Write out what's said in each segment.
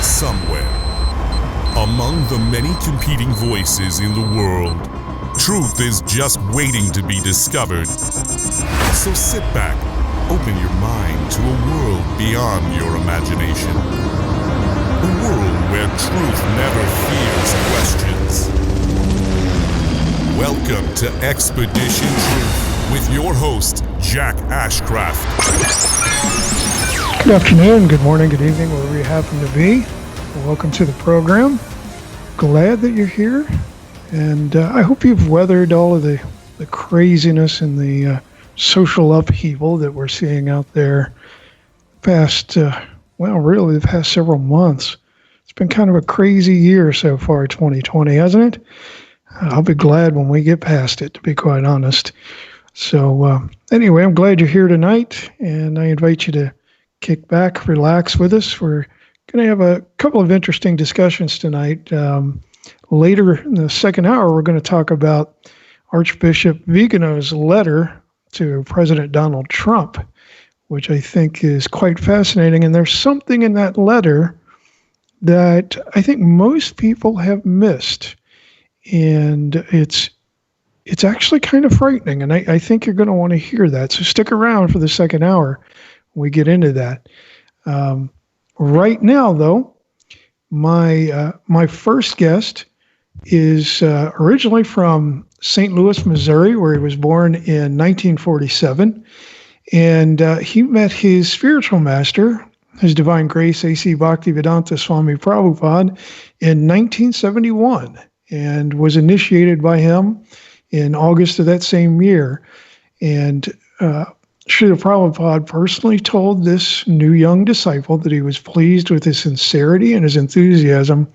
Somewhere, among the many competing voices in the world, truth is just waiting to be discovered. So sit back, open your mind to a world beyond your imagination. A world where truth never fears questions. Welcome to Expedition Truth with your host, Jack Ashcraft. Good afternoon, good morning, good evening, wherever you happen to be. Welcome to the program. Glad that you're here, and I hope you've weathered all of the craziness and the social upheaval that we're seeing out there past, really the past several months. It's been kind of a crazy year so far, 2020, hasn't it? I'll be glad when we get past it, to be quite honest. So anyway, I'm glad you're here tonight, and I invite you to kick back, relax with us. We're going to have a couple of interesting discussions tonight. Later in the second hour, we're going to talk about Archbishop Vigano's letter to President Donald Trump, which I think is quite fascinating. And there's something in that letter that I think most people have missed. And it's actually kind of frightening. And I think you're going to want to hear that. So stick around for the second hour when we get into that. Right now, though, my first guest is originally from St. Louis, Missouri, where he was born in 1947. And he met his spiritual master, His Divine Grace, A.C. Bhaktivedanta Swami Prabhupada, in 1971, and was initiated by him in August of that same year. And Srila Prabhupada personally told this new young disciple that he was pleased with his sincerity and his enthusiasm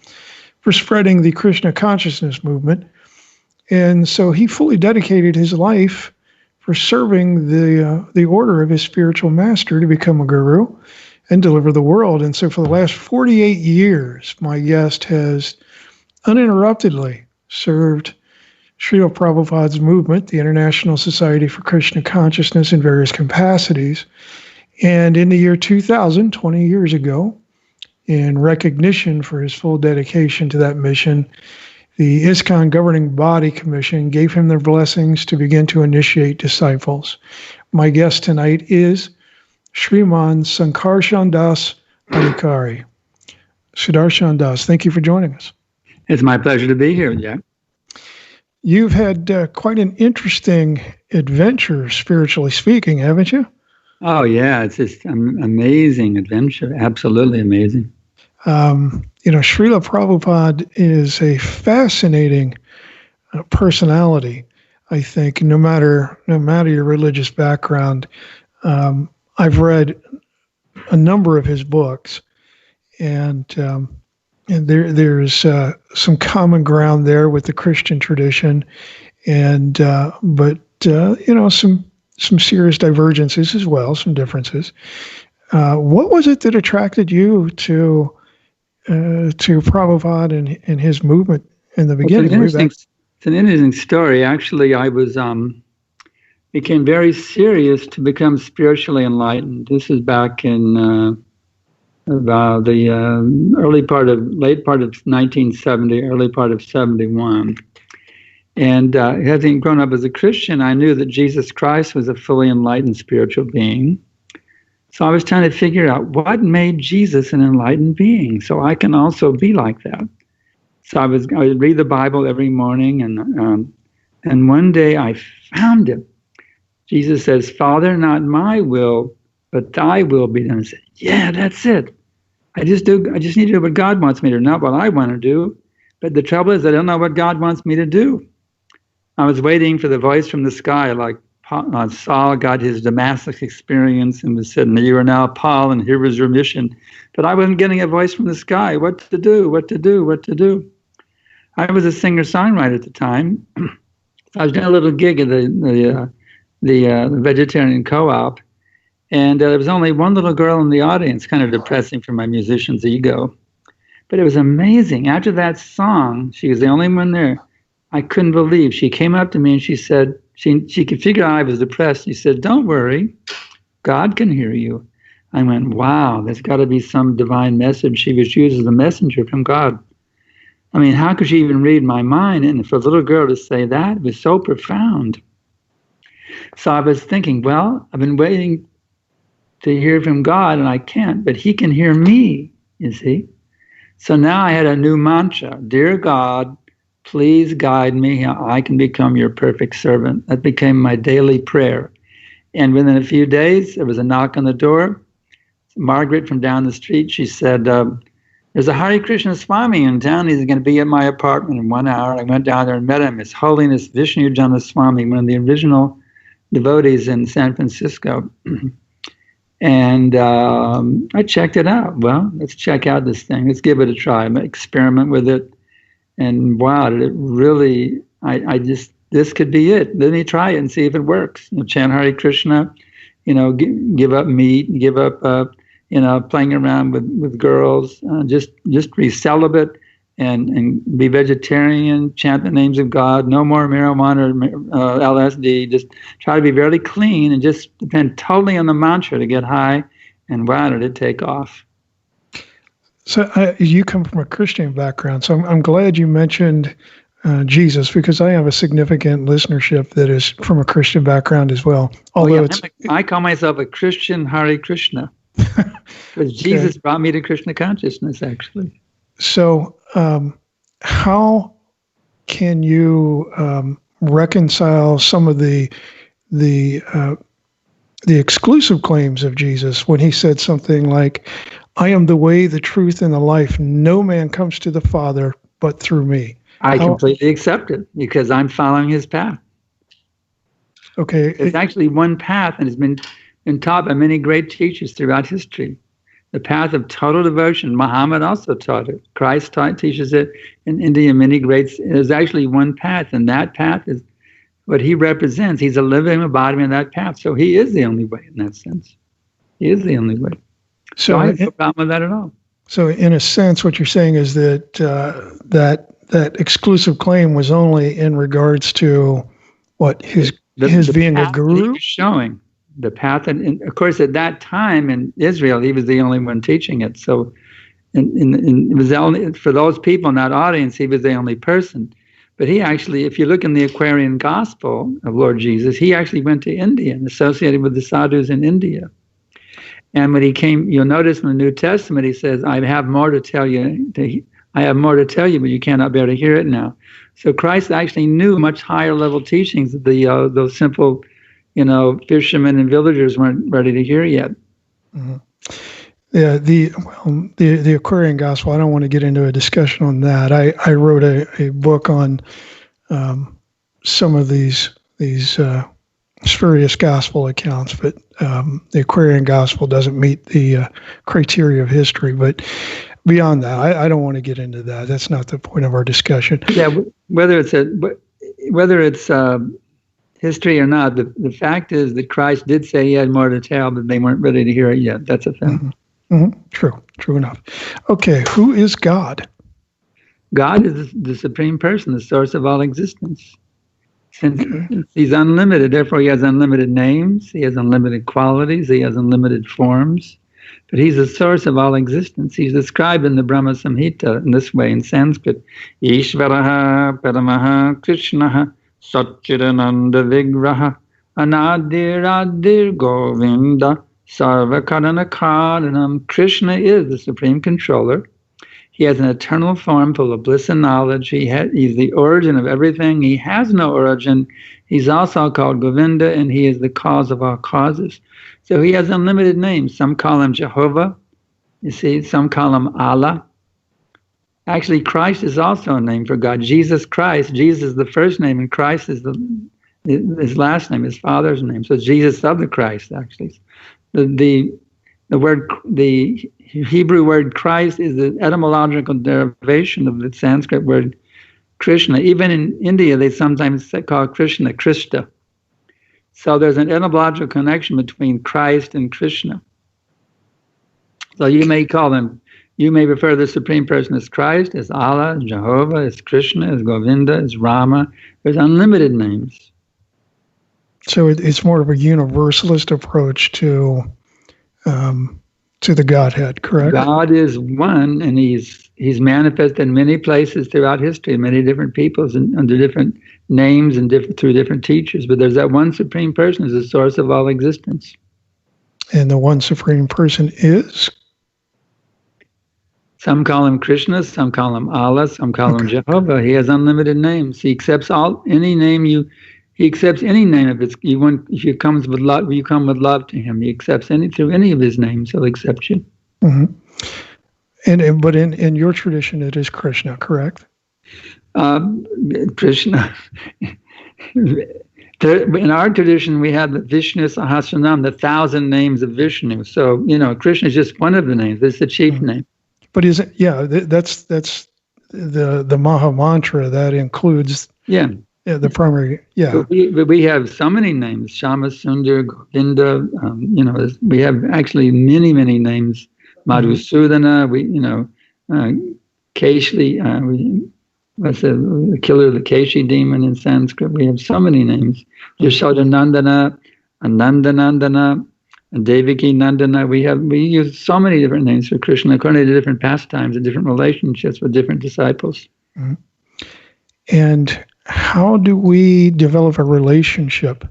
for spreading the Krishna consciousness movement. And so he fully dedicated his life for serving the order of his spiritual master to become a guru and deliver the world. And so for the last 48 years, my guest has uninterruptedly served Srila Prabhupada's movement, the International Society for Krishna Consciousness, in various capacities. And in the year 2000, 20 years ago, in recognition for his full dedication to that mission, the ISKCON Governing Body Commission gave him their blessings to begin to initiate disciples. My guest tonight is Sriman Sankarshan Das Adhikari. Sudarshan Das, thank you for joining us. It's my pleasure to be here, Jack. You've had quite an interesting adventure, spiritually speaking, haven't you? Oh, yeah. It's just an amazing adventure. Absolutely amazing. Srila Prabhupada is a fascinating personality, I think, no matter your religious background. I've read a number of his books, and there's some common ground there with the Christian tradition, and some serious divergences as well, some differences. What was it that attracted you to Prabhupada and his movement in the beginning? It's an interesting story. Actually, I became very serious to become spiritually enlightened. This is back in about the late part of 1970, early part of 71. And having grown up as a Christian, I knew that Jesus Christ was a fully enlightened spiritual being. So I was trying to figure out what made Jesus an enlightened being, so I can also be like that. So I would read the Bible every morning, and one day I found it. Jesus says, "Father, not my will, but thy will be done." I said, "Yeah, that's it. I just need to do what God wants me to do, not what I want to do. But the trouble is I don't know what God wants me to do." I was waiting for the voice from the sky, like Saul got his Damascus experience and was said, "You are now Paul, and here was your mission." But I wasn't getting a voice from the sky. What to do? I was a singer-songwriter at the time. I was doing a little gig at the vegetarian co-op, and there was only one little girl in the audience, kind of depressing for my musician's ego. But it was amazing. After that song, she was the only one there. I couldn't believe. She came up to me and she said, she could figure out I was depressed. She said, "Don't worry, God can hear you." I went, wow, there's got to be some divine message. She was used as a messenger from God. I mean, how could she even read my mind? And for a little girl to say that, it was so profound. So I was thinking, well, I've been waiting to hear from God, and I can't, but he can hear me, you see. So now I had a new mantra. Dear God, please guide me. I can become your perfect servant. That became my daily prayer. And within a few days, there was a knock on the door. Margaret from down the street, she said, there's a Hare Krishna Swami in town. He's going to be at my apartment in 1 hour. I went down there and met him. His Holiness Vishnu Jana Swami, one of the original devotees in San Francisco. And I checked it out. Well, let's check out this thing. Let's give it a try. Experiment with it. And wow, did it really, this could be it. Let me try it and see if it works. Chant Hare Krishna, give up meat, give up, playing around with girls, just be celibate and be vegetarian, chant the names of God, no more marijuana or LSD, just try to be very clean and just depend totally on the mantra to get high. And wow, did it take off. So you come from a Christian background, so I'm glad you mentioned Jesus, because I have a significant listenership that is from a Christian background as well. Although I call myself a Christian Hare Krishna, because Jesus brought me to Krishna consciousness, actually. So how can you reconcile some of the exclusive claims of Jesus when he said something like, I am the way, the truth, and the life. No man comes to the Father but through me. I completely accept it because I'm following his path. Okay. It's actually one path, and it's been taught by many great teachers throughout history. The path of total devotion. Muhammad also taught it. Christ teaches it in India. Many greats. There's actually one path, and that path is what he represents. He's a living embodiment of that path. So he is the only way in that sense. He is the only way. So I have no problem with that at all. So in a sense, what you're saying is that that exclusive claim was only in regards to what his being a guru? He was showing the path. And of course, at that time in Israel, he was the only one teaching it. So it was only for those people in that audience, he was the only person. But he actually, if you look in the Aquarian Gospel of Lord Jesus, he actually went to India and associated with the sadhus in India. And when he came, you'll notice in the New Testament, he says, I have more to tell you. I have more to tell you, but you cannot bear to hear it now. So Christ actually knew much higher level teachings that those simple, fishermen and villagers weren't ready to hear yet. Mm-hmm. Yeah, the Aquarian Gospel, I don't want to get into a discussion on that. I wrote a book on some of these spurious gospel accounts, but the Aquarian Gospel doesn't meet the criteria of history. But beyond that, I don't want to get into that. That's not the point of our discussion. Yeah, whether it's history or not, the fact is that Christ did say he had more to tell, but they weren't ready to hear it yet. That's a fact. Mm-hmm. Mm-hmm. True enough. Okay, who is God? God is the supreme person, the source of all existence. Since he's unlimited, therefore he has unlimited names, he has unlimited qualities, he has unlimited forms, but he's the source of all existence. He's described in the Brahma Samhita in this way in Sanskrit. Ishvaraha paramaha krishnaha satchidananda vigraha anadir govinda sarva karana karanam. Krishna is the supreme controller. He has an eternal form full of bliss and knowledge. He's the origin of everything. He has no origin. He's also called Govinda, and he is the cause of all causes. So he has unlimited names. Some call him Jehovah. You see, some call him Allah. Actually, Christ is also a name for God. Jesus Christ. Jesus is the first name, and Christ is his last name, his father's name. So Jesus of the Christ, actually. The Hebrew word Christ is the etymological derivation of the Sanskrit word Krishna. Even in India, they sometimes call Krishna Krishna. So there's an etymological connection between Christ and Krishna. So you may refer to the Supreme Person as Christ, as Allah, as Jehovah, as Krishna, as Govinda, as Rama. There's unlimited names. So it's more of a universalist approach to to the Godhead, correct? God is one, and he's manifested in many places throughout history, many different peoples and under different names and through different teachers. But there's that one supreme person who's the source of all existence. And the one supreme person is? Some call him Krishna, some call him Allah, some call him Jehovah. He has unlimited names. He accepts any name He accepts any name if you come with love to him. He accepts through any of his names. He'll accept you. Mm-hmm. But in your tradition, it is Krishna, correct? Krishna. In our tradition, we have the Vishnu Sahasranam, the 1,000 names of Vishnu. So Krishna is just one of the names. It's the chief name. But is it? Yeah, that's the Maha Mantra that includes. Yeah, the primary. Yeah. But we have so many names: Shama Sundar, Govinda. We have actually many names. Madhusudana. Keshli. What's the killer of the Keshi demon in Sanskrit? We have so many names. Yashodanandana, Anandanandana, and Devaki Nandana. We use so many different names for Krishna according to different pastimes and different relationships with different disciples. Mm-hmm. And how do we develop a relationship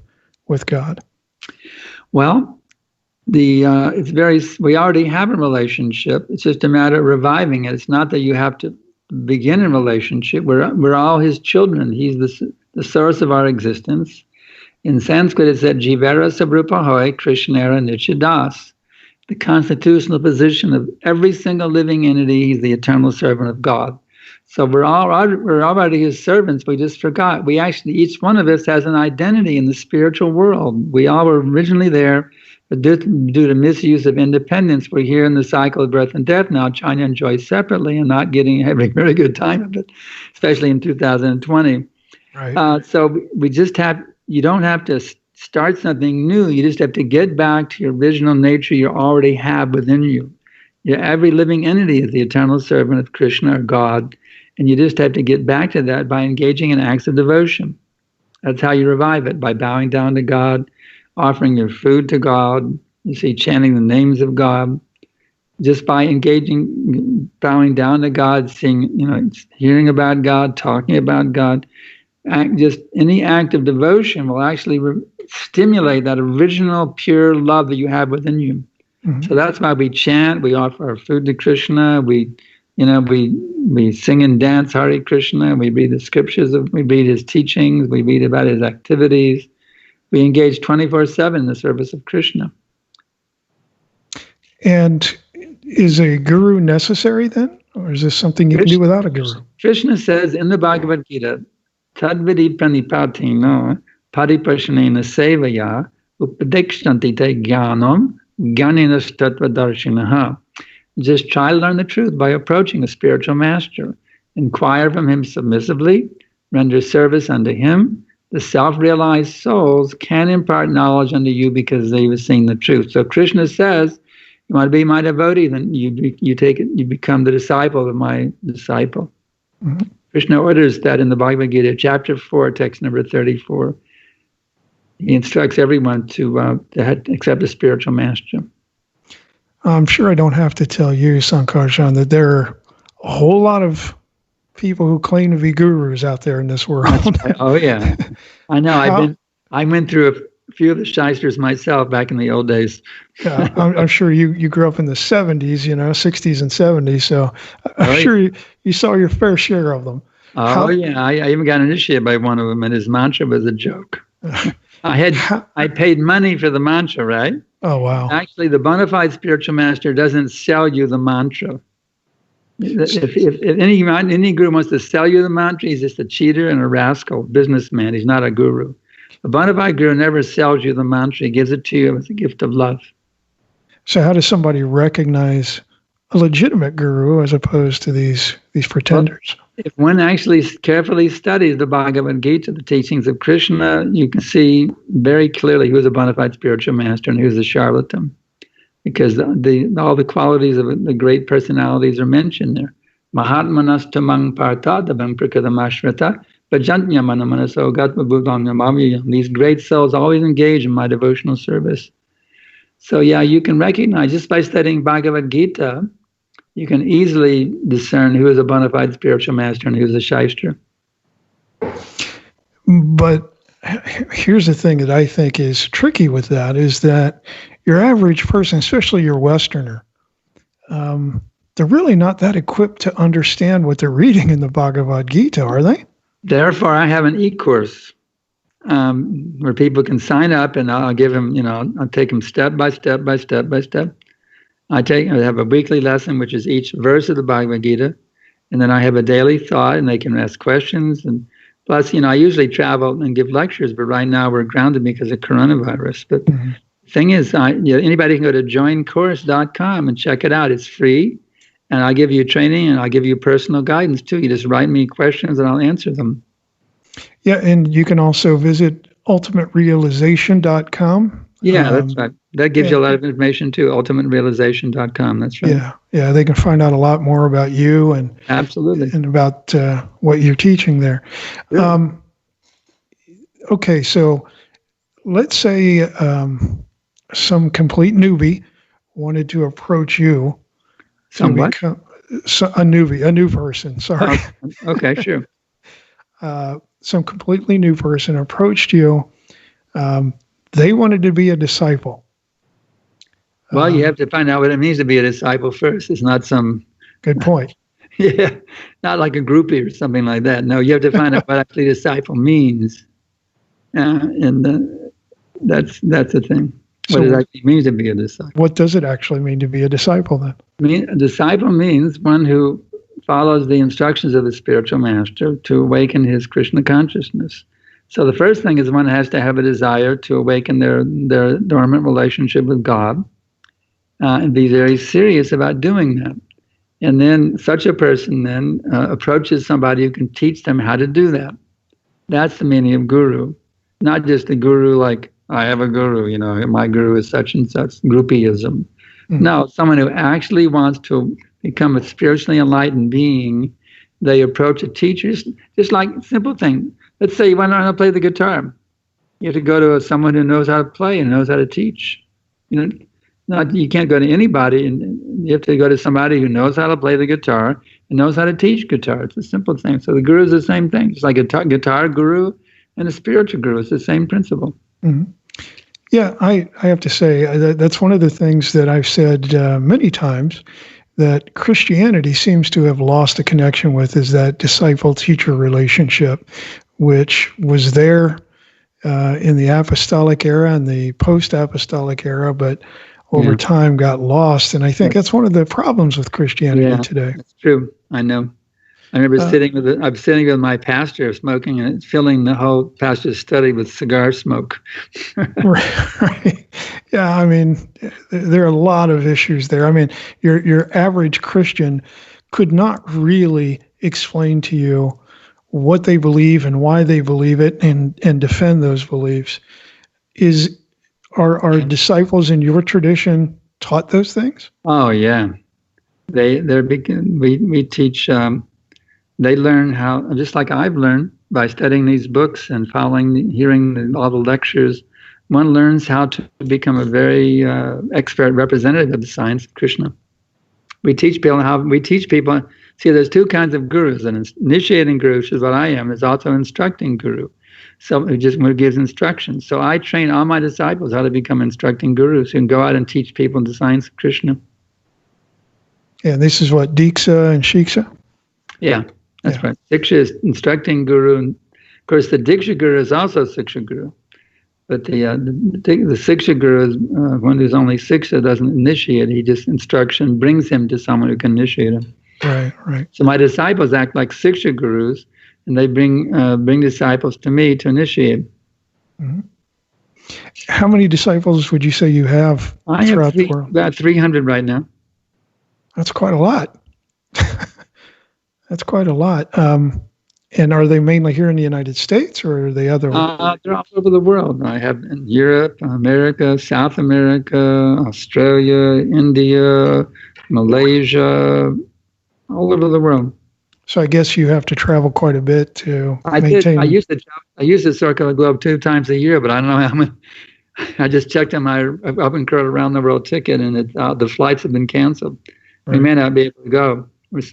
with God? Well, we already have a relationship. It's just a matter of reviving it. It's not that you have to begin a relationship. We're all his children. He's the source of our existence. In Sanskrit, it said Jivera Sabrupahoy Krishnera Nichidas. The constitutional position of every single living entity, he's the eternal servant of God. So we're already his servants. We just forgot. Each one of us has an identity in the spiritual world. We all were originally there, but due to misuse of independence, we're here in the cycle of birth and death now, trying to enjoy separately and not having a very good time of it, especially in 2020. Right. So you don't have to start something new. You just have to get back to your original nature you already have within you. Every living entity is the eternal servant of Krishna or God, and you just have to get back to that by engaging in acts of devotion. That's how you revive it, by bowing down to God, offering your food to God, chanting the names of God, just by bowing down to God, hearing about God, talking about God. Just any act of devotion will actually stimulate that original pure love that you have within you. Mm-hmm. So that's why we chant, we offer our food to Krishna, we sing and dance Hare Krishna, we read the scriptures, we read his teachings, we read about his activities. We engage 24/7 in the service of Krishna. And is a guru necessary then? Or is this something you can do without a guru? Krishna says in the Bhagavad Gita, Tadvidi pranipatino paripashanena sevaya upadekshtanti te jnanam jnaninas tattvadarshinaha. Just try to learn the truth by approaching a spiritual master. Inquire from him submissively, render service unto him. The self-realized souls can impart knowledge unto you because they have seen the truth. So Krishna says, you want to be my devotee, then you become the disciple of my disciple. Mm-hmm. Krishna orders that in the Bhagavad Gita, chapter 4, text number 34. He instructs everyone to accept a spiritual master. I'm sure I don't have to tell you, Sankarshan, that there are a whole lot of people who claim to be gurus out there in this world. Oh yeah, I know. I went through a few of the shysters myself back in the old days. Yeah, I'm sure you grew up in the 70s, 60s and 70s. So I'm sure you saw your fair share of them. Yeah, I even got initiated by one of them, and his mantra was a joke. I paid money for the mantra, right? Oh wow! Actually, the bona fide spiritual master doesn't sell you the mantra. If any guru wants to sell you the mantra, he's just a cheater and a rascal, businessman. He's not a guru. A bona fide guru never sells you the mantra. He gives it to you as a gift of love. So how does somebody recognize a legitimate guru as opposed to these pretenders? Well, if one actually carefully studies the Bhagavad Gita, the teachings of Krishna, you can see very clearly who is a bona fide spiritual master and who's a charlatan. Because all the qualities of the great personalities are mentioned there. Mahatmanastamang partadabang prakadamashrata bhajantya manamanaso gatva buddham yamaviyam. These great souls always engage in my devotional service. So yeah, you can recognize just by studying Bhagavad Gita, you can easily discern who is a bona fide spiritual master and who is a shyster. But here's the thing that I think is tricky with that is that your average person, especially your Westerner, they're really not that equipped to understand what they're reading in the Bhagavad Gita, are they? Therefore, I have an e-course where people can sign up, and I'll give them, I'll take them step by step by step by step. I have a weekly lesson, which is each verse of the Bhagavad Gita, and then I have a daily thought, and they can ask questions. And plus, I usually travel and give lectures, but right now we're grounded because of coronavirus. But the thing is, anybody can go to joincourse.com and check it out. It's free, and I'll give you training, and I'll give you personal guidance too. You just write me questions, and I'll answer them. Yeah, and you can also visit ultimaterealization.com. Yeah, that's right. That gives you a lot of information too, ultimaterealization.com. That's right. Yeah, they can find out a lot more about you and absolutely and about what you're teaching there. Yeah. Okay, so let's say some complete newbie wanted to approach you. A new person. Sorry. Okay, sure. Some completely new person approached you. They wanted to be a disciple. Well, you have to find out what it means to be a disciple first. It's not some... Good point. Yeah, not like a groupie or something like that. No, you have to find out what actually disciple means. And that's the thing. What it actually means to be a disciple. What does it actually mean to be a disciple then? A disciple means one who follows the instructions of the spiritual master to awaken his Krishna consciousness. So the first thing is one has to have a desire to awaken their dormant relationship with God and be very serious about doing that. And then such a person then approaches somebody who can teach them how to do that. That's the meaning of guru. Not just a guru like, I have a guru, my guru is such and such, groupieism. Mm-hmm. No, someone who actually wants to become a spiritually enlightened being. They approach a teacher, just like simple thing. Let's say you want to learn how to play the guitar. You have to go to someone who knows how to play and knows how to teach. You can't go to anybody, and you have to go to somebody who knows how to play the guitar and knows how to teach guitar. It's a simple thing. So the guru is the same thing. It's like a guitar guru and a spiritual guru. It's the same principle. Mm-hmm. Yeah, I have to say that's one of the things that I've said many times that Christianity seems to have lost a connection with is that disciple-teacher relationship, which was there in the apostolic era and the post-apostolic era, but over time got lost. And I think that's one of the problems with Christianity today. That's true. I know. I remember sitting with my pastor smoking and filling the whole pastor's study with cigar smoke. Right. Yeah, I mean, there are a lot of issues there. I mean, your average Christian could not really explain to you what they believe and why they believe it and defend those beliefs. Are disciples in your tradition taught those things? Oh yeah, we teach. They learn how, just like I've learned by studying these books and hearing all the lectures. One learns how to become a very expert representative of the science of Krishna. We teach people. See, there's two kinds of gurus: an initiating guru, which is what I am. There's also an instructing guru, who gives instructions. So I train all my disciples how to become instructing gurus who can go out and teach people the science of Krishna. Yeah, this is what Diksha and Shiksha. Yeah. That's right. Diksha is instructing guru, and of course the Diksha guru is also Siksha guru. But the Siksha guru is one who's only Siksha, doesn't initiate. He just instruction brings him to someone who can initiate him. Right. So my disciples act like Siksha gurus, and they bring disciples to me to initiate. Mm-hmm. How many disciples would you say you have throughout the world? About 300 right now. That's quite a lot. That's quite a lot. And are they mainly here in the United States, or are they other? They're all over the world. I have in Europe, America, South America, Australia, India, Malaysia, all over the world. So I guess you have to travel quite a bit to maintain. I used to circle the globe 2 times a year, but I don't know how many. I just checked on my Up and Curl Around the World ticket, and the flights have been canceled. Right. We may not be able to go.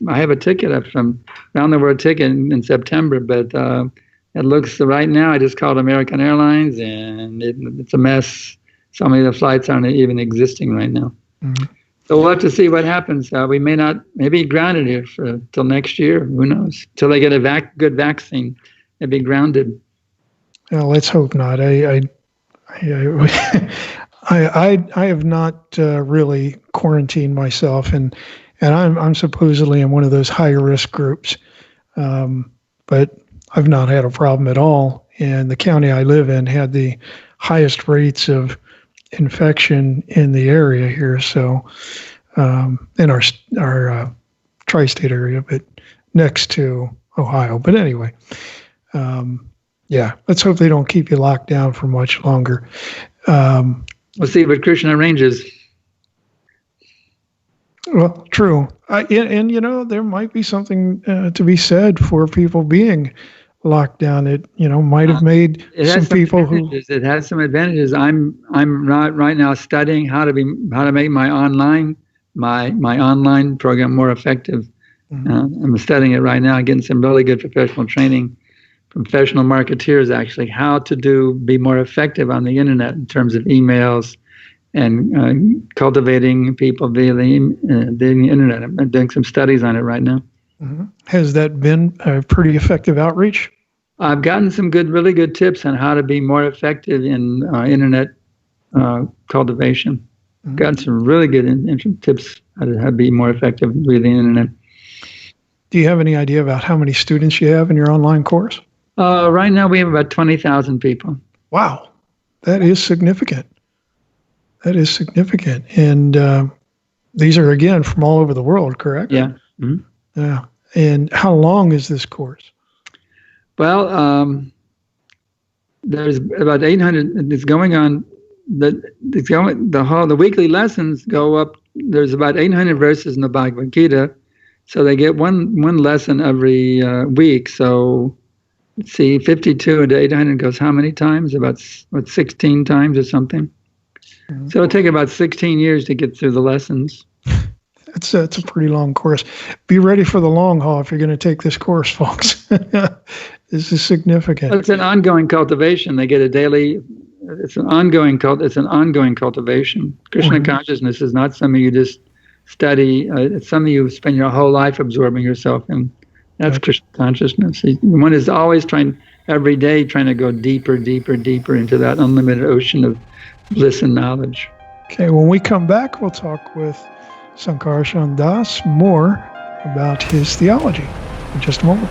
I have a ticket up from Around the World ticket in September, but it looks right now. I just called American Airlines, and it's a mess. So many of the flights aren't even existing right now. Mm-hmm. So we'll have to see what happens. We may not, maybe grounded here till next year. Who knows? Till they get a good vaccine, they'll be grounded. Well, let's hope not. I have not really quarantined myself, and I'm supposedly in one of those high risk groups, but I've not had a problem at all. And the county I live in had the highest rates of infection in the area here. So in our tri-state area, but next to Ohio. But anyway, let's hope they don't keep you locked down for much longer. We'll see what Krishna arranges. Well, true. And there might be something to be said for people being locked down. It might have made some people who. It has some advantages. I'm right now studying how to make my online program more effective. Mm-hmm. I'm studying it right now, getting some really good professional training from professional marketeers, actually, how to be more effective on the internet in terms of emails and cultivating people via the internet. I'm doing some studies on it right now. Mm-hmm. Has that been a pretty effective outreach? I've gotten some really good tips on how to be more effective in internet cultivation. Mm-hmm. Gotten some really good tips how to be more effective with the internet. Do you have any idea about how many students you have in your online course? Right now we have about 20,000 people. Wow, that is significant. And these are, again, from all over the world, correct? Yeah. Mm-hmm. Yeah. And how long is this course? Well, there's about 800. It's going on. The weekly lessons go up. There's about 800 verses in the Bhagavad Gita, so they get one lesson every week. So let's see, 52 into 800 goes how many times? About 16 times or something. Mm-hmm. So it'll take about 16 years to get through the lessons. It's a pretty long course. Be ready for the long haul if you're going to take this course, folks. This is significant. It's an ongoing cultivation. They get a daily. It's an ongoing cultivation. Krishna consciousness is not something you just study. It's something you spend your whole life absorbing yourself in. That's Krishna consciousness. One is always every day trying to go deeper into that unlimited ocean of bliss and knowledge. Okay, when we come back, we'll talk with Sankarshan Das more about his theology in just a moment.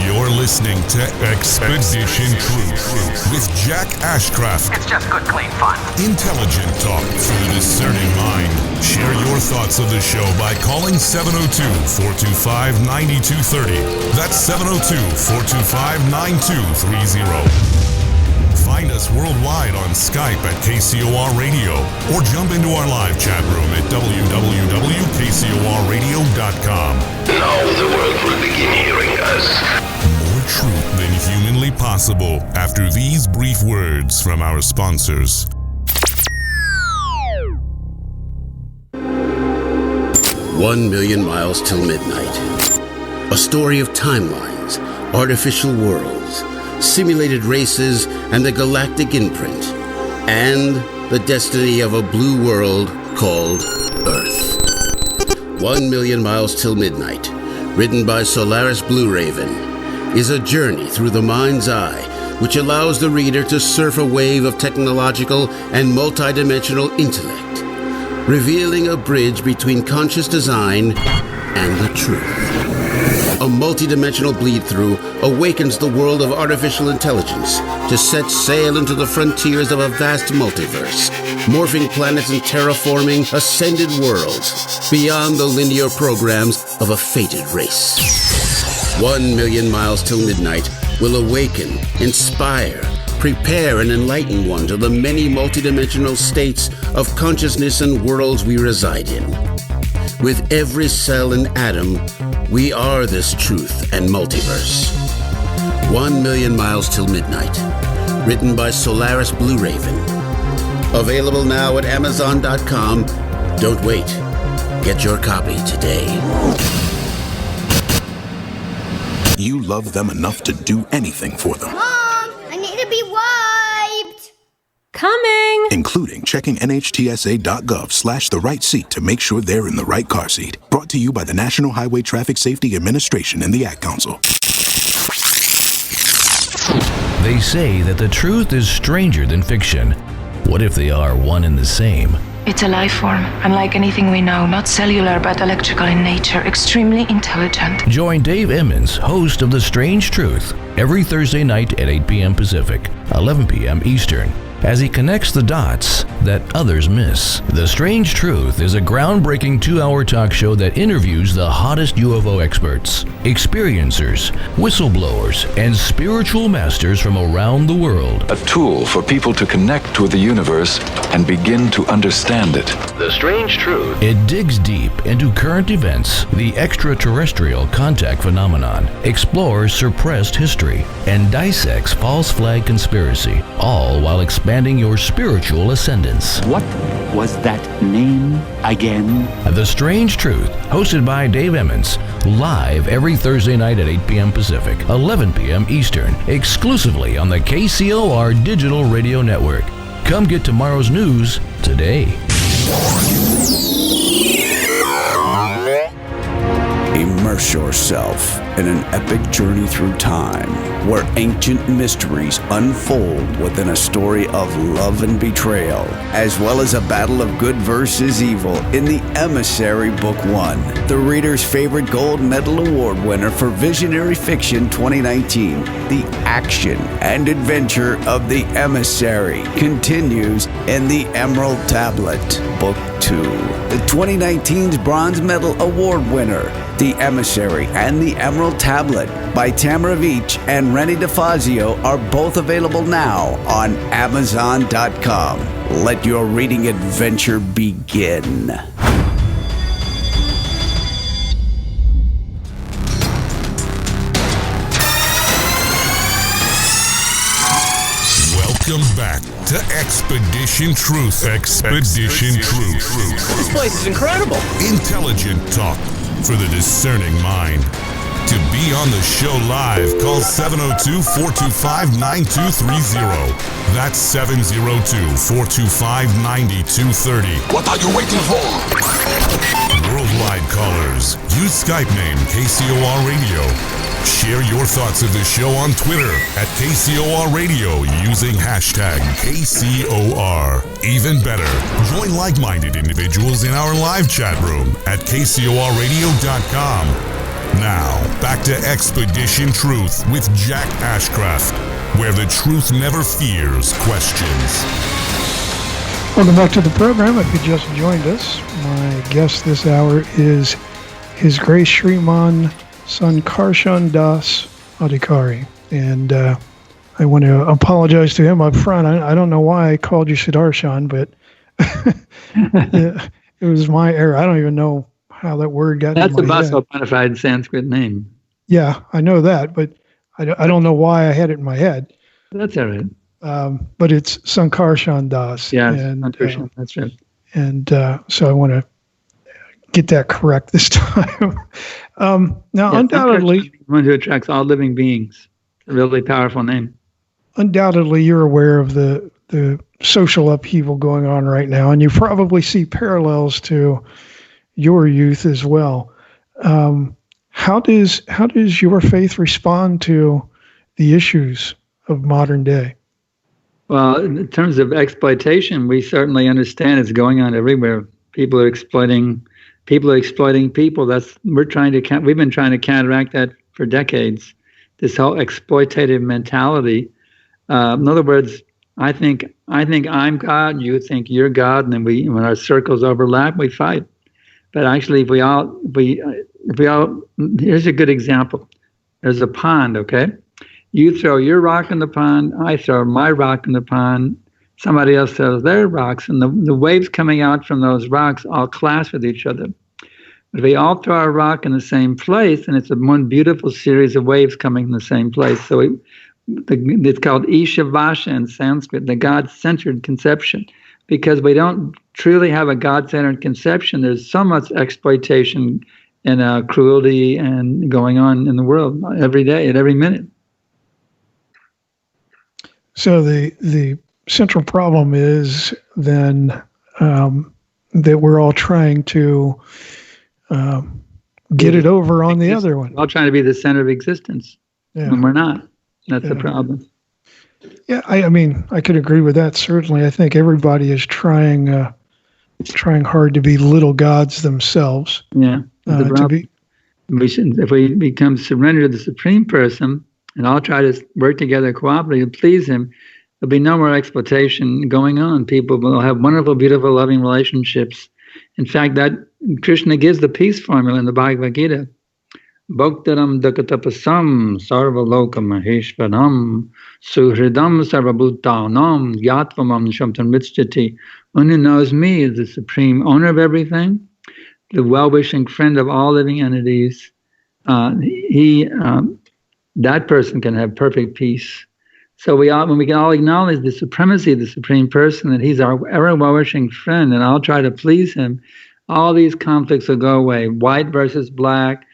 You're listening to Expedition Truth with Jack Ashcraft. It's just good, clean fun. Intelligent talk for the discerning mind. Share your thoughts of the show by calling 702-425-9230. That's 702-425-9230. Find us worldwide on Skype at KCOR Radio or jump into our live chat room at www.kcorradio.com. Now the world will begin hearing us. More truth than humanly possible after these brief words from our sponsors. "1 Million Miles Till Midnight." A story of timelines, artificial worlds, simulated races, and the galactic imprint, and the destiny of a blue world called Earth. 1 Million Miles Till Midnight, written by Solaris Blue Raven, is a journey through the mind's eye which allows the reader to surf a wave of technological and multidimensional intellect, revealing a bridge between conscious design and the truth. A multidimensional bleed-through awakens the world of artificial intelligence to set sail into the frontiers of a vast multiverse, morphing planets and terraforming ascended worlds beyond the linear programs of a fated race. 1 Million Miles Till Midnight will awaken, inspire, prepare, and enlighten one to the many multidimensional states of consciousness and worlds we reside in. With every cell and atom We are this truth and multiverse. 1 Million Miles Till Midnight. Written by Solaris Blue Raven. Available now at Amazon.com. Don't wait. Get your copy today. You love them enough to do anything for them. Mom, I need to be wiped. Coming! Including checking NHTSA.gov/the right seat to make sure they're in the right car seat. Brought to you by the National Highway Traffic Safety Administration and the Ad Council. They say that the truth is stranger than fiction. What if they are one and the same? It's a life form, unlike anything we know, not cellular but electrical in nature, extremely intelligent. Join Dave Emmons, host of The Strange Truth, every Thursday night at 8 p.m. Pacific, 11 p.m. Eastern, as he connects the dots that others miss. The Strange Truth is a groundbreaking 2-hour talk show that interviews the hottest UFO experts, experiencers, whistleblowers, and spiritual masters from around the world. A tool for people to connect with the universe and begin to understand it. The Strange Truth. It digs deep into current events, the extraterrestrial contact phenomenon, explores suppressed history, and dissects false flag conspiracy, all while expanding your spiritual ascendance. What was that name again? The Strange Truth, hosted by Dave Emmons, live every Thursday night at 8 p.m. Pacific, 11 p.m. Eastern, exclusively on the KCOR Digital Radio Network. Come get tomorrow's news today. Immerse yourself in an epic journey through time, where ancient mysteries unfold within a story of love and betrayal, as well as a battle of good versus evil in The Emissary Book 1. The reader's favorite Gold Medal Award winner for Visionary Fiction 2019, the action and adventure of The Emissary continues in The Emerald Tablet, Book 2. The 2019's Bronze Medal Award winner, The Emissary and The Emerald Tablet by Tamara Veach and Rennie DeFazio are both available now on Amazon.com. Let your reading adventure begin. Welcome back to Expedition Truth. Expedition Truth. This place is incredible. Intelligent talk for the discerning mind. To be on the show live, call 702-425-9230. That's 702-425-9230. What are you waiting for? Worldwide callers, use Skype name KCOR Radio. Share your thoughts of the show on Twitter at KCOR Radio using hashtag KCOR. Even better, join like-minded individuals in our live chat room at KCORradio.com. Now, back to Expedition Truth with Jack Ashcraft, where the truth never fears questions. Welcome back to the program. If you just joined us, my guest this hour is His Grace Sriman Sankarshan Das Adhikari. And I want to apologize to him up front. I don't know why I called you Siddharshan, but it was my error. I don't even know how that word got That's in my a head. bona fide Sanskrit name. Yeah, I know that, but I don't know why I had it in my head. That's all right. But it's Sankarshan Das. Yeah, and, Sankarshan, that's right. And so I want to get that correct this time. Now, undoubtedly, one who attracts all living beings. A really powerful name. Undoubtedly, you're aware of the social upheaval going on right now, and you probably see parallels to your youth as well. How does your faith respond to the issues of modern day? Well, in terms of exploitation, we certainly understand it's going on everywhere. People are exploiting people. We've been trying to counteract that for decades. This whole exploitative mentality. In other words, I think I'm God, you think you're God, and then when our circles overlap, we fight. But actually, if we all, here's a good example. There's a pond, okay? You throw your rock in the pond, I throw my rock in the pond, somebody else throws their rocks, and the waves coming out from those rocks all clash with each other. But if we all throw a rock in the same place, and it's one beautiful series of waves coming from the same place. So it's called Ishavasha in Sanskrit, the God-centered conception. Because we don't truly have a God-centered conception, there's so much exploitation and cruelty and going on in the world every day, at every minute. So the central problem is then that we're all trying to get it over on the other one. We're all trying to be the center of existence, and we're not. That's the problem. Yeah, I mean, I could agree with that. Certainly, I think everybody is trying hard to be little gods themselves. Yeah, if we become surrendered to the Supreme Person and all try to work together cooperatively to please Him, there'll be no more exploitation going on. People will have wonderful, beautiful, loving relationships. In fact, that Krishna gives the peace formula in the Bhagavad Gita. Bhaktaram dakatapasam sarvaloka maheshvaram suhridam sarvabhutanam yatvamam shamtam richati. One who knows me is the supreme owner of everything, the well-wishing friend of all living entities. That person can have perfect peace. So when we can all acknowledge the supremacy of the Supreme Person, that He's our ever well-wishing friend, and I'll try to please Him, all these conflicts will go away. White versus black,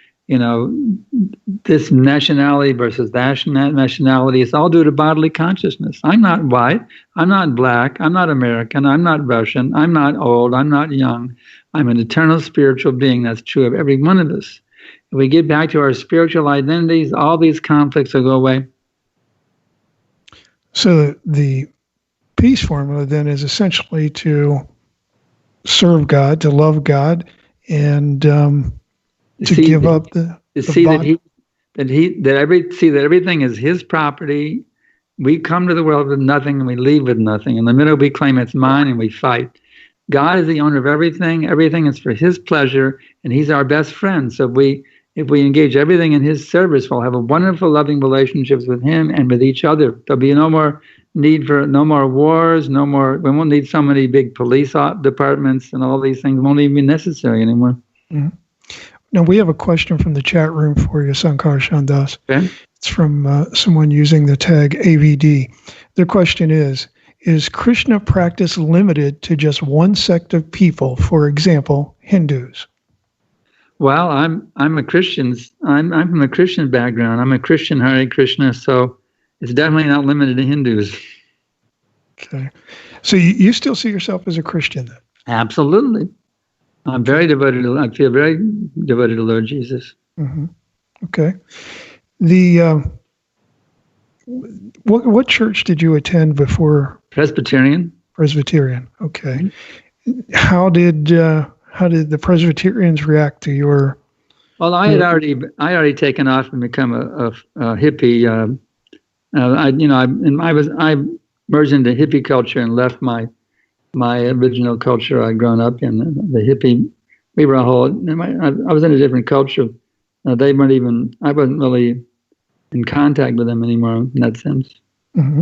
this nationality versus that nationality. It's all due to bodily consciousness. I'm not white. I'm not black. I'm not American. I'm not Russian. I'm not old. I'm not young. I'm an eternal spiritual being. That's true of every one of us. If we get back to our spiritual identities, all these conflicts will go away. So the peace formula then is essentially to serve God, to love God, and to give up the see body. that everything is His property. We come to the world with nothing and we leave with nothing. In the middle, we claim it's mine and we fight. God is the owner of everything. Everything is for His pleasure, and He's our best friend. So if we engage everything in His service, we'll have a wonderful, loving relationships with Him and with each other. There'll be no more need for no more wars, no more. We won't need so many big police departments, and all these things won't even be necessary anymore. Mm-hmm. Now we have a question from the chat room for you, Sankarshan Das. Okay. It's from someone using the tag AVD. Their question is Krishna practice limited to just one sect of people, for example, Hindus? Well, I'm a Christian. I'm from a Christian background. I'm a Christian, Hare Krishna, so it's definitely not limited to Hindus. Okay. So you still see yourself as a Christian then? Absolutely. I'm very devoted to, I feel very devoted to Lord Jesus. Mm-hmm. Okay. What church did you attend before? Presbyterian. Presbyterian. Okay. Mm-hmm. How did the Presbyterians react to your? Well, I had already taken off and become a hippie. I merged into hippie culture and left my original culture I'd grown up in. The hippie, we were I was in a different culture. They weren't even. I wasn't really in contact with them anymore in that sense. Mm-hmm.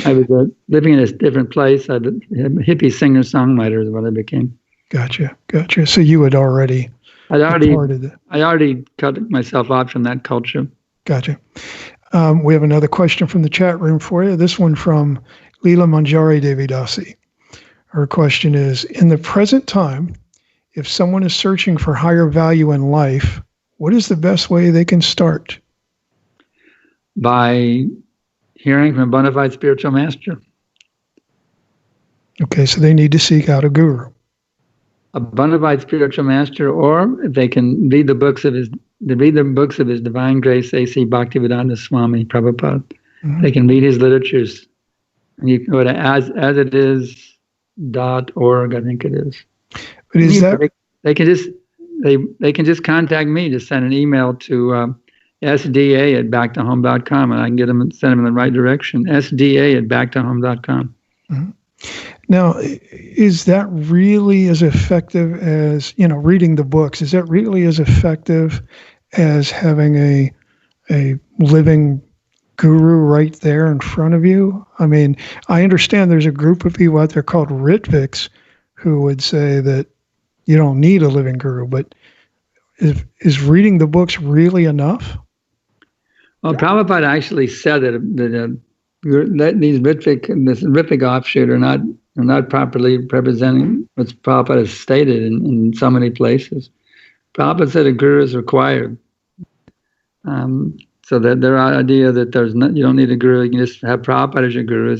I was living in a different place. A hippie singer-songwriter is what I became. Gotcha. So you had already departed it. I already cut myself off from that culture. Gotcha. We have another question from the chat room for you. This one from Leela Manjari Devidasi. Her question is, in the present time, if someone is searching for higher value in life, what is the best way they can start? By hearing from a bona fide spiritual master. Okay, so they need to seek out a guru. A bona fide spiritual master, or if they can read the books of his Divine Grace A.C. Bhaktivedanta Swami Prabhupada. Mm-hmm. They can read his literatures. And you can go to asitis.org, I think it is. But is that they can just contact me, just send an email to sda@backtohome.com, and I can send them in the right direction. sda@backtohome.com. Mm-hmm. Now, is that really as effective as, reading the books? Is that really as effective as having a living guru right there in front of you? I mean, I understand there's a group of people out there called Ritviks who would say that you don't need a living guru, but is reading the books really enough? Well, Prabhupada actually said that these Ritvik offshoot are not properly representing what Prabhupada has stated in so many places. Prabhupada said a guru is required. So that their idea that you don't need a guru, you can just have Prabhupada as your guru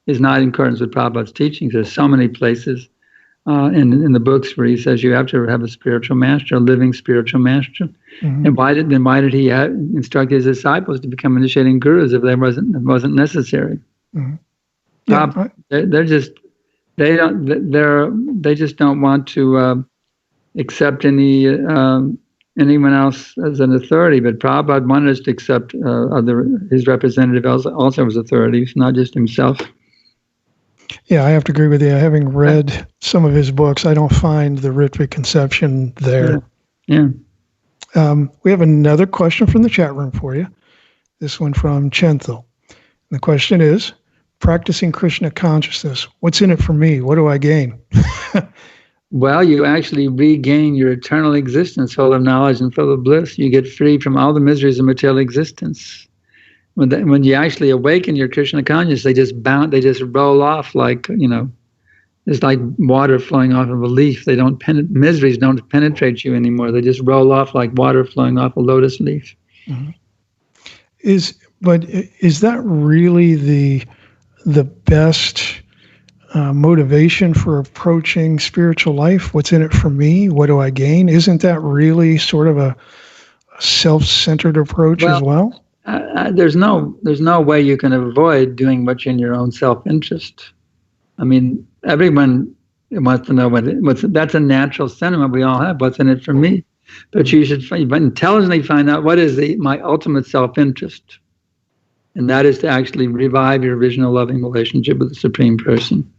is not in accordance with Prabhupada's teachings. There's so many places in the books where he says you have to have a spiritual master, a living spiritual master. Mm-hmm. And why did he instruct his disciples to become initiating gurus if it wasn't necessary? Mm-hmm. Yeah, they just don't want to accept anyone else as an authority. But Prabhupada wanted us to accept his representative also as authorities, not just himself. Yeah, I have to agree with you. Having read some of his books, I don't find the Ritvik conception there. Yeah. We have another question from the chat room for you. This one from Chenthil. The question is, practicing Krishna consciousness, what's in it for me? What do I gain? Well, you actually regain your eternal existence, full of knowledge and full of bliss. You get free from all the miseries of material existence. When you actually awaken your Krishna consciousness, they just roll off like, it's like water flowing off of a leaf. Miseries don't penetrate you anymore. They just roll off like water flowing off a lotus leaf. Mm-hmm. Is that really the best motivation for approaching spiritual life? What's in it for me? What do I gain? Isn't that really sort of a self-centered approach as well? There's no way you can avoid doing what's in your own self-interest. I mean, everyone wants to know that's a natural sentiment we all have. What's in it for me? But you should intelligently find out what is my ultimate self-interest, and that is to actually revive your original loving relationship with the Supreme Person.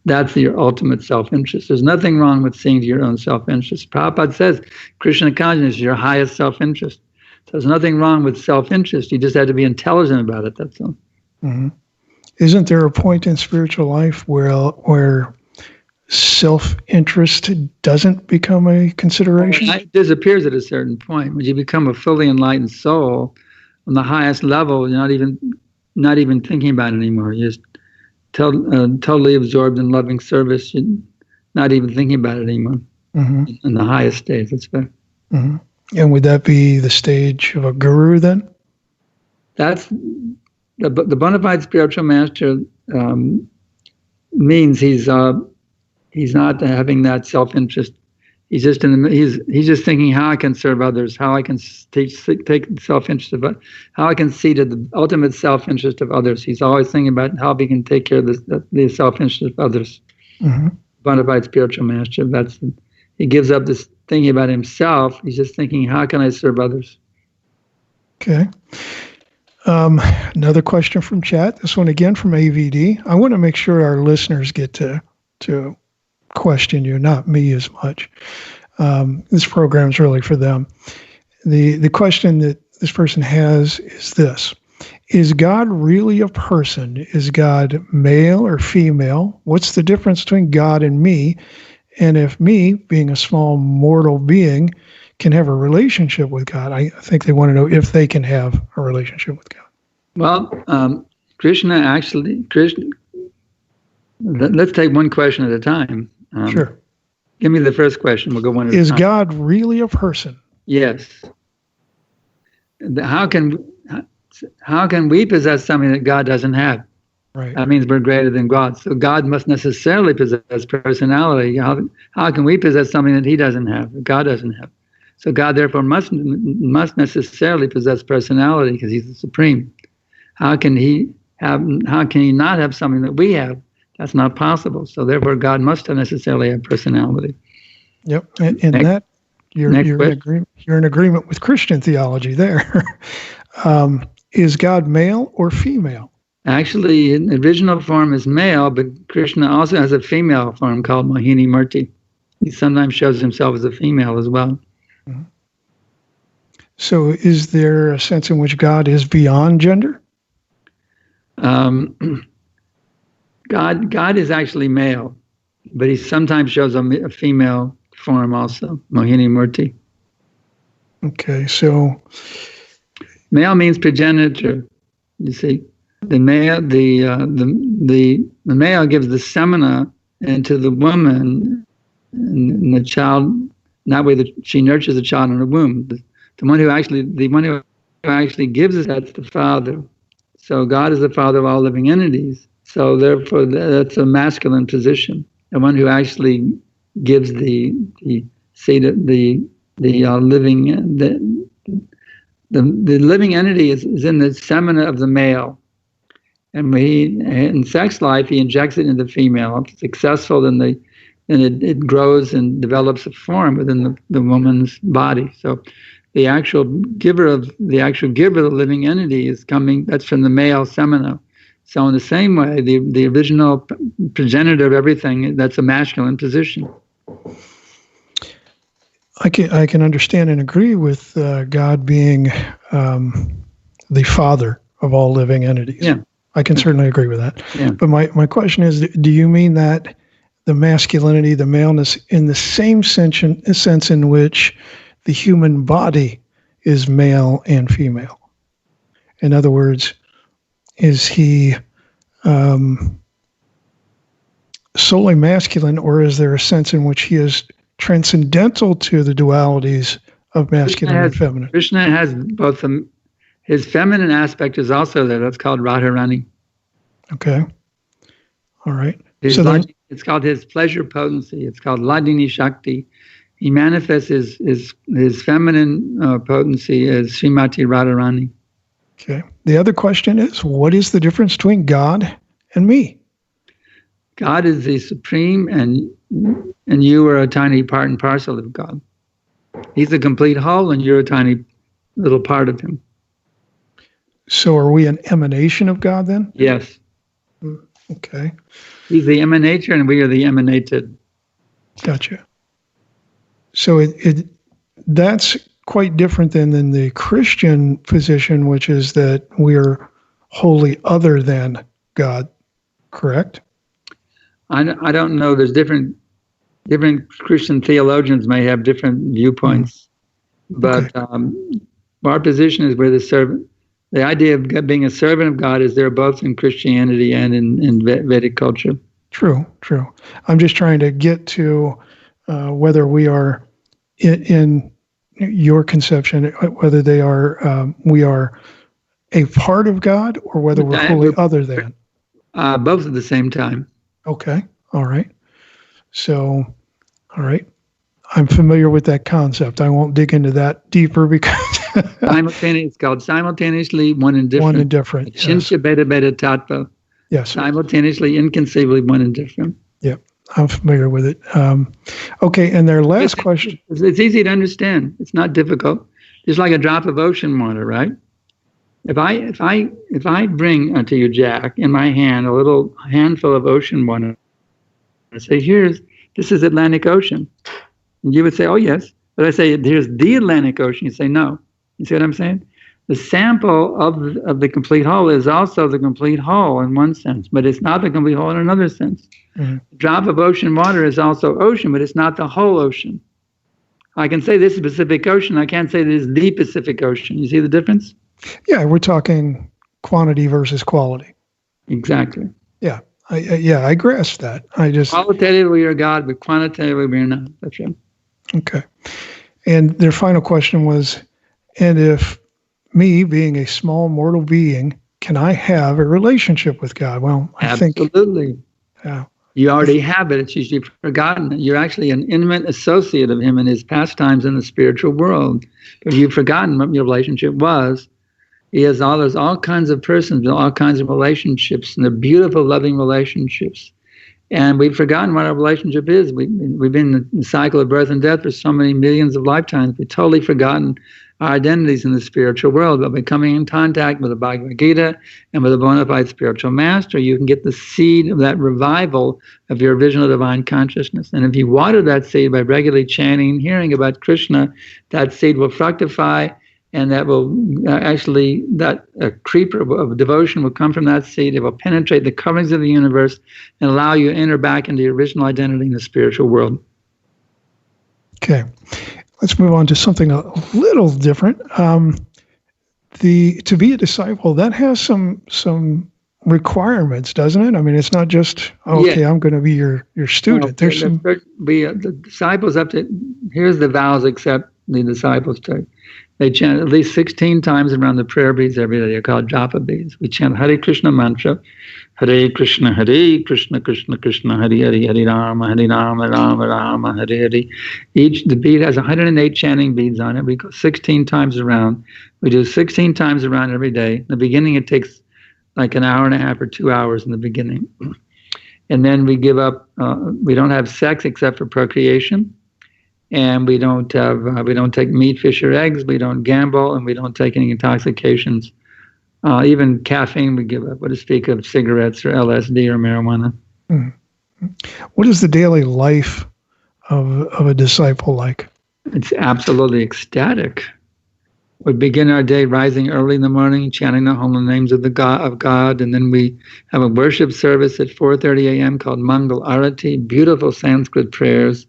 That's your ultimate self-interest. There's nothing wrong with seeing to your own self-interest. Prabhupada says Krishna consciousness is your highest self-interest. So there's nothing wrong with self-interest. You just have to be intelligent about it, that's all. Mm-hmm. Isn't there a point in spiritual life where self-interest doesn't become a consideration? It disappears at a certain point. When you become a fully enlightened soul, on the highest level, you're not even thinking about it anymore. You're just totally absorbed in loving service. You're not even thinking about it anymore. Mm-hmm. In the highest stage, that's fair. Mm-hmm. And would that be the stage of a guru then? That's the bona fide spiritual master means he's not having that self-interest. He's just he's just thinking how I can serve others, how I can take self-interest of how I can see to the ultimate self-interest of others. He's always thinking about how he can take care of the self-interest of others. Mm-hmm. Bona fide spiritual master. He gives up this thinking about himself. He's just thinking, how can I serve others? Okay. Another question from chat. This one again from AVD. I want to make sure our listeners get to question you, not me as much. This program is really for them. The question that this person has is this: is God really a person? Is God male or female? What's the difference between God and me? And if me, being a small mortal being, can have a relationship with God, I think they want to know if they can have a relationship with God. Well, Krishna, let's take one question at a time. Sure. Give me the first question. We'll go one at a time. Is God really a person? Yes. How can we possess something that God doesn't have? Right. That means we're greater than God. So God must necessarily possess personality. How can we possess something that he doesn't have, that God doesn't have? So God therefore must necessarily possess personality because he's the supreme. How can he not have something that we have? That's not possible. So therefore God must necessarily have personality. Yep. And that you're in agreement with Christian theology there. Is God male or female? Actually, in original form is male, but Krishna also has a female form called Mohini Murti. He sometimes shows himself as a female as well. Mm-hmm. So is there a sense in which God is beyond gender? God is actually male, but he sometimes shows a female form also, Mohini Murti. Okay, so male means progenitor. You see, the male the male gives the semina into the woman, and the child. And that way, she nurtures the child in her womb. The one who actually gives us, that's the Father. So God is the Father of all living entities. So therefore, that's a masculine position. The one who actually gives the living the living entity is in the semina of the male, and in sex life he injects it into the female. If it's successful, then it grows and develops a form within the woman's body. So the actual giver of the living entity is coming. That's from the male semina. So in the same way, the original progenitor of everything, that's a masculine position. I can understand and agree with God being the Father of all living entities. Yeah. I can certainly agree with that. Yeah. But my question is, do you mean that the masculinity, the maleness, in the same sense in which the human body is male and female? In other words, is he solely masculine, or is there a sense in which he is transcendental to the dualities of masculine and feminine? Krishna has both his feminine aspect is also there. That's called Radharani. Okay. All right. It's called his pleasure potency. It's called Ladini Shakti. He manifests his feminine potency as Srimati Radharani. Okay. The other question is, what is the difference between God and me? God is the supreme, and you are a tiny part and parcel of God. He's a complete whole, and you're a tiny little part of him. So are we an emanation of God then? Yes. Okay. He's the emanator, and we are the emanated. Gotcha. So that's quite different than the Christian position, which is that we're wholly other than God, correct? I don't know. There's different Christian theologians may have different viewpoints, but our position is we're the servant. The idea of being a servant of God is there both in Christianity and in Vedic culture. True. I'm just trying to get to whether we are in your conception, whether we are a part of God or whether we're wholly other than. Both at the same time. Okay. All right. So, all right. I'm familiar with that concept. I won't dig into that deeper because it's called simultaneously one and different. One and different. Shinsha beta beta tattva. Yes. Simultaneously, inconceivably one and different. Yep. I'm familiar with it. Okay. And their last question. It's easy to understand. It's not difficult. It's like a drop of ocean water, right? If I bring to you, Jack, in my hand a little handful of ocean water, I say, this is Atlantic Ocean. And you would say, oh, yes. But I say, here's the Atlantic Ocean. You say, no. You see what I'm saying? The sample of the complete whole is also the complete whole in one sense, but it's not the complete whole in another sense. Mm-hmm. A drop of ocean water is also ocean, but it's not the whole ocean. I can say this is Pacific Ocean. I can't say this is the Pacific Ocean. You see the difference? Yeah, we're talking quantity versus quality. Exactly. Yeah. I grasp that. Qualitatively you're God, but quantitatively we're not. That's right. Okay. And their final question was, and if me being a small mortal being, can I have a relationship with God? Well, I think absolutely. Yeah. You already have it. It's usually forgotten. You're actually an intimate associate of him in his pastimes in the spiritual world. But you've forgotten what your relationship was. There's all kinds of persons, all kinds of relationships, and they're beautiful, loving relationships. And we've forgotten what our relationship is. We've been in the cycle of birth and death for so many millions of lifetimes. We've totally forgotten our identities in the spiritual world. But by coming in contact with the Bhagavad Gita and with a bona fide spiritual master, you can get the seed of that revival of your original divine consciousness. And if you water that seed by regularly chanting and hearing about Krishna, that seed will fructify. And that will a creeper of devotion will come from that seed. It will penetrate the coverings of the universe and allow you to enter back into your original identity in the spiritual world. Okay. let's move on to something a little different. To be a disciple, that has some requirements, doesn't it? I mean, it's not just I'm going to be your student. Well, There's some. The disciples here's the vows except the disciples take. They chant at least 16 times around the prayer beads every day. They're called japa beads. We chant Hare Krishna mantra. Hare Krishna, Krishna Krishna, Hare Hare, Hare Rama, Rama Rama, Hare Hare. The bead has 108 chanting beads on it. We go 16 times around. We do 16 times around every day. In the beginning, it takes like an hour and a half or 2 hours in the beginning. And then we give up, we don't have sex except for procreation. And we don't take meat, fish, or eggs. We don't gamble, and we don't take any intoxications. Even caffeine we give up. What to speak of cigarettes or LSD or marijuana. Mm-hmm. What is the daily life of a disciple like? It's absolutely ecstatic. We begin our day rising early in the morning, chanting the holy names of God, and then we have a worship service at 4:30 a.m. called Mangal Arati, beautiful Sanskrit prayers.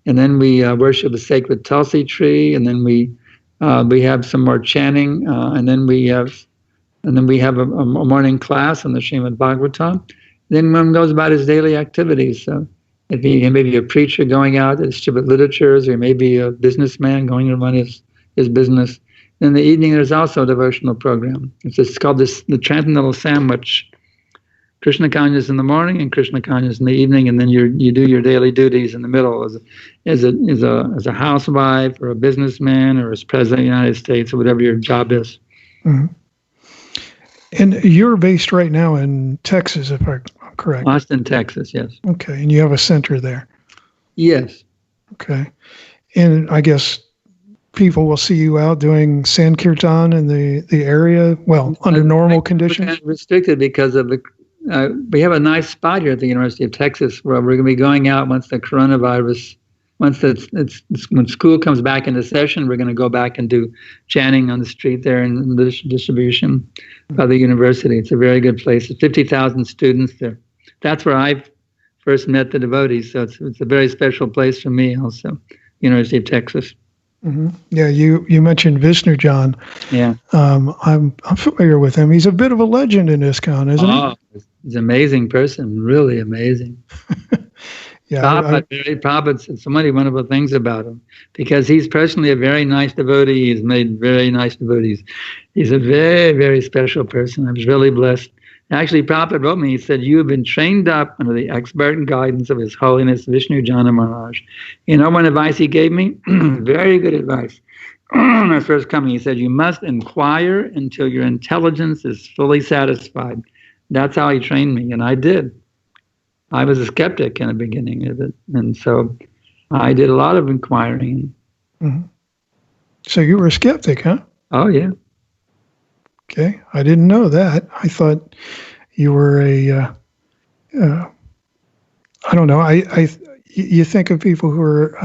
And then we worship the sacred Tulsi tree, and then we have some more chanting, and then we have a morning class on the Srimad Bhagavatam. Then one goes about his daily activities. So he may be a preacher going out to distribute literatures, or maybe a businessman going to run his business. In the evening, there's also a devotional program. It's called the Transcendental Sandwich. Krishna consciousness in the morning and Krishna consciousness in the evening, and then you do your daily duties in the middle as a housewife or a businessman or as president of the United States or whatever your job is. Mm-hmm. And you're based right now in Texas, if I'm correct. Austin, Texas, yes. Okay, and you have a center there. Yes. Okay, and I guess people will see you out doing Sankirtan in the area. Well, under normal conditions. Restricted because of the. We have a nice spot here at the University of Texas where we're going to be going out once the coronavirus, when school comes back into session, we're going to go back and do chanting on the street there in the distribution of the university. It's a very good place. There's 50,000 students there. That's where I first met the devotees, so it's a very special place for me also, University of Texas. Mm-hmm. Yeah, you mentioned Vishnu John. Yeah, I'm familiar with him. He's a bit of a legend in ISKCON, isn't he? He's an amazing person, really amazing. Yeah, Prabhupada said so many wonderful things about him because he's personally a very nice devotee. He's made very nice devotees. He's a very, very special person. I was really blessed. Actually, Prabhupada wrote me, he said, "You have been trained up under the expert guidance of His Holiness Vishnu Jana Maharaj." You know one advice he gave me? Very good advice. When I was first coming, he said, "You must inquire until your intelligence is fully satisfied." That's how he trained me, and I did. I was a skeptic in the beginning of it, and so I did a lot of inquiring. Mm-hmm. So you were a skeptic, huh? Oh, yeah. Okay, I didn't know that. I thought you were I don't know. You think of people who are.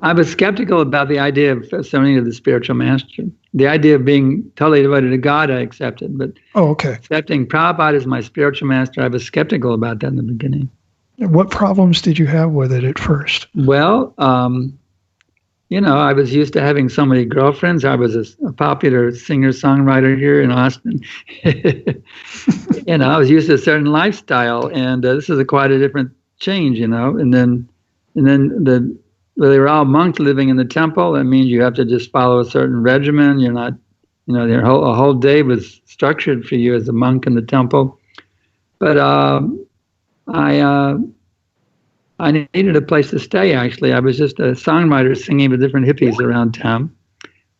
I was skeptical about the idea of surrendering to the spiritual master. The idea of being totally devoted to God, I accepted, but accepting Prabhupada as my spiritual master, I was skeptical about that in the beginning. What problems did you have with it at first? Well, I was used to having so many girlfriends. I was a popular singer-songwriter here in Austin. I was used to a certain lifestyle, and this is quite a different change, And then they were all monks living in the temple. That means you have to just follow a certain regimen. You're not, a whole day was structured for you as a monk in the temple. But I needed a place to stay, actually. I was just a songwriter singing with different hippies around town.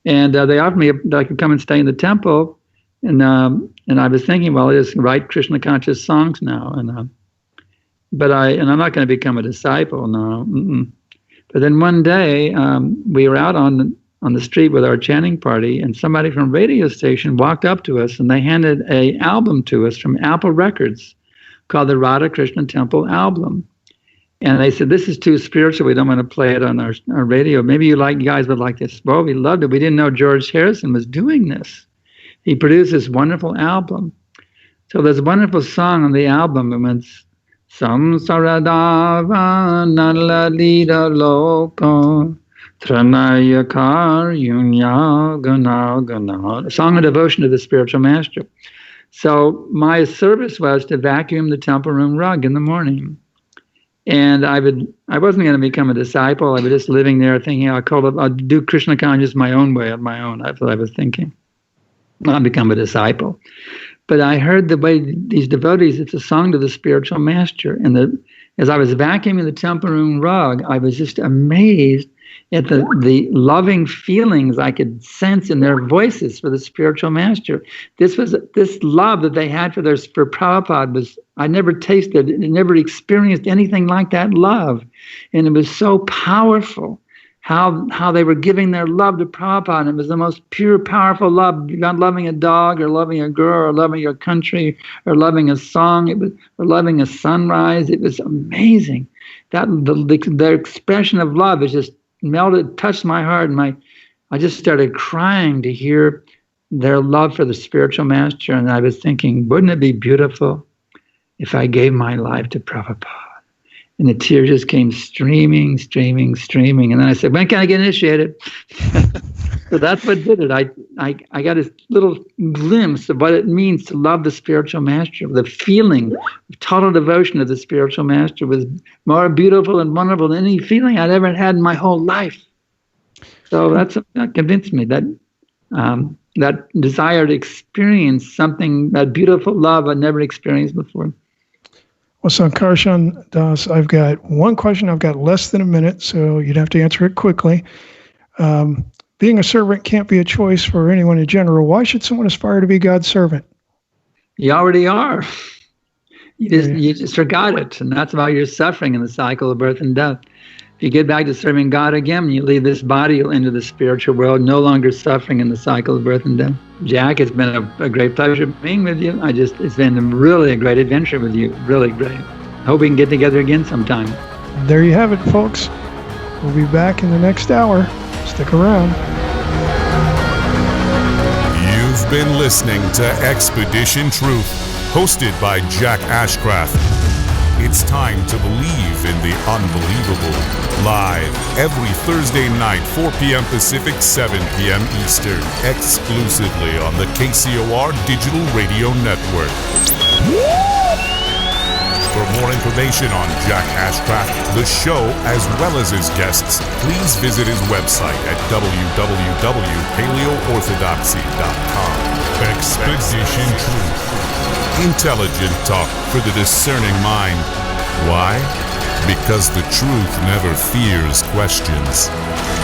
And they offered me that I could come and stay in the temple. And I was thinking, well, I just write Krishna conscious songs now. But I'm not going to become a disciple, no. Mm-mm. But then one day, we were out on the street with our chanting party, and somebody from a radio station walked up to us, and they handed an album to us from Apple Records called the Radha Krishna Temple album. And they said, "This is too spiritual. We don't want to play it on our radio. Maybe you guys would like this." Well, we loved it. We didn't know George Harrison was doing this. He produced this wonderful album. So there's a wonderful song on the album, and it's Samsaradava Nalalita Loko Tranayakar Yunya Gana Gana, a song of devotion to the spiritual master. So my service was to vacuum the temple room rug in the morning. And I wasn't going to become a disciple. I was just living there thinking, I'll do Krishna consciousness my own way, on my own. That's what I was thinking. Not become a disciple. But I heard the way these devotees, it's a song to the spiritual master. And as I was vacuuming the temple room rug, I was just amazed at the loving feelings I could sense in their voices for the spiritual master. This love that they had for Prabhupada was, I never tasted, never experienced anything like that love. And it was so powerful how they were giving their love to Prabhupada. And it was the most pure, powerful love. You're not loving a dog or loving a girl or loving your country or loving a song. Or loving a sunrise. It was amazing. Their expression of love is just touched my heart, and I just started crying to hear their love for the spiritual master. And I was thinking, wouldn't it be beautiful if I gave my life to Prabhupada? And the tears just came streaming. And then I said, when can I get initiated? So that's what did it. I got this little glimpse of what it means to love the spiritual master. The feeling of total devotion to the spiritual master was more beautiful and wonderful than any feeling I'd ever had in my whole life. So that convinced me that that desire to experience something, that beautiful love I'd never experienced before. Well, Sankarshan Das, I've got one question. I've got less than a minute, so you'd have to answer it quickly. Being a servant can't be a choice for anyone in general. Why should someone aspire to be God's servant? You already are. You just forgot it, and that's why you're suffering in the cycle of birth and death. If you get back to serving God again, you leave this body, you'll enter the spiritual world, no longer suffering in the cycle of birth and death. Jack, it's been a great pleasure being with you. It's been really a great adventure with you. Really great. Hope we can get together again sometime. There you have it, folks. We'll be back in the next hour. Stick around. You've been listening to Expedition Truth, hosted by Jack Ashcraft. It's time to believe in the unbelievable. Live every Thursday night, 4 p.m. Pacific, 7 p.m. Eastern, exclusively on the KCOR Digital Radio Network. For more information on Jack Ashcraft, the show, as well as his guests, please visit his website at www.paleoorthodoxy.com. Expedition Truth. Intelligent talk for the discerning mind. Why? Because the truth never fears questions.